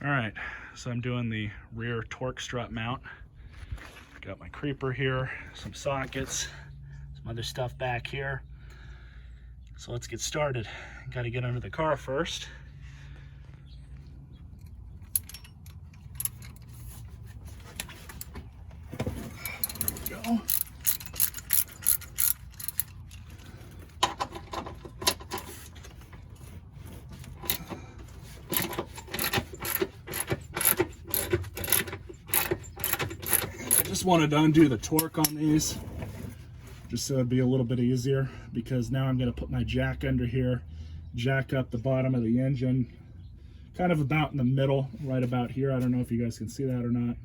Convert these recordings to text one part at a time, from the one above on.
All right, so I'm doing the rear torque strut mount. Got my creeper here, some sockets, some other stuff back here. So let's get started. Got to get under the car first. There we go. Just wanted to undo the torque on these just so it'd be a little bit easier, because now I'm going to put my jack under here, jack up the bottom of the engine kind of about in the middle, right about here. I don't know if you guys can see that or not,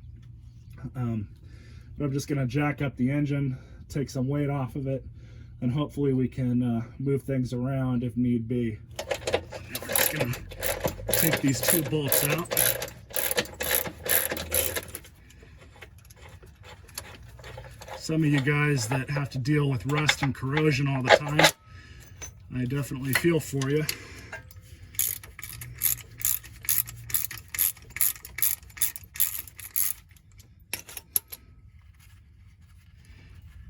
but I'm just going to jack up the engine, take some weight off of it, and hopefully we can move things around if need be. We're just going to take these two bolts out. Some of you guys that have to deal with rust and corrosion all the time, I definitely feel for you.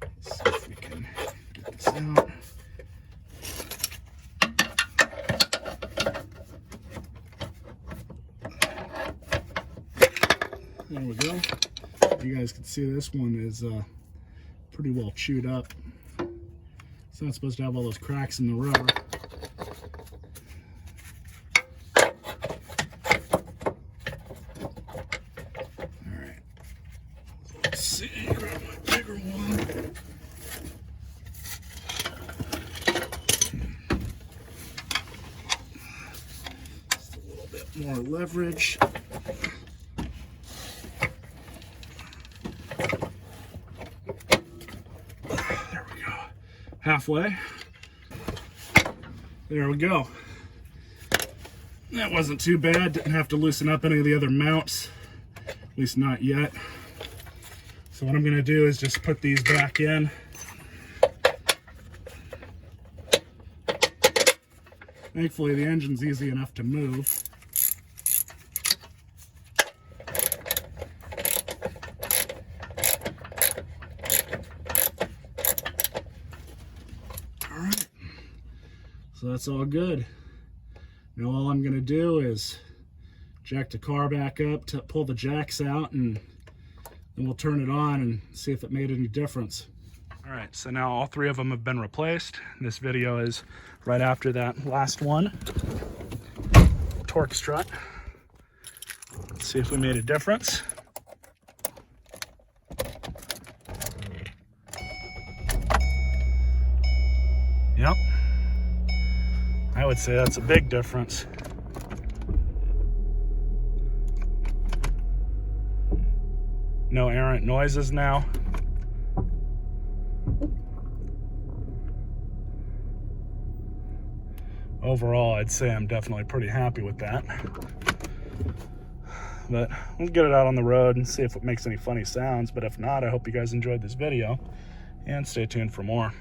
Let's see if we can get this out. There we go. You guys can see this one is pretty well chewed up. It's not supposed to have all those cracks in the rubber. Alright, let's see, grab my bigger one. Just a little bit more leverage. Halfway. There we go. That wasn't too bad. Didn't have to loosen up any of the other mounts, at least not yet. So what I'm going to do is just put these back in. Thankfully the engine's easy enough to move. Alright, so that's all good. Now all I'm going to do is jack the car back up, to pull the jacks out, and then we'll turn it on and see if it made any difference. Alright, so now all three of them have been replaced. This video is right after that last one. Torque strut. Let's see if we made a difference. Yep, I would say that's a big difference. No errant noises now. Overall, I'd say I'm definitely pretty happy with that. But let's get it out on the road and see if it makes any funny sounds. But if not, I hope you guys enjoyed this video, and stay tuned for more.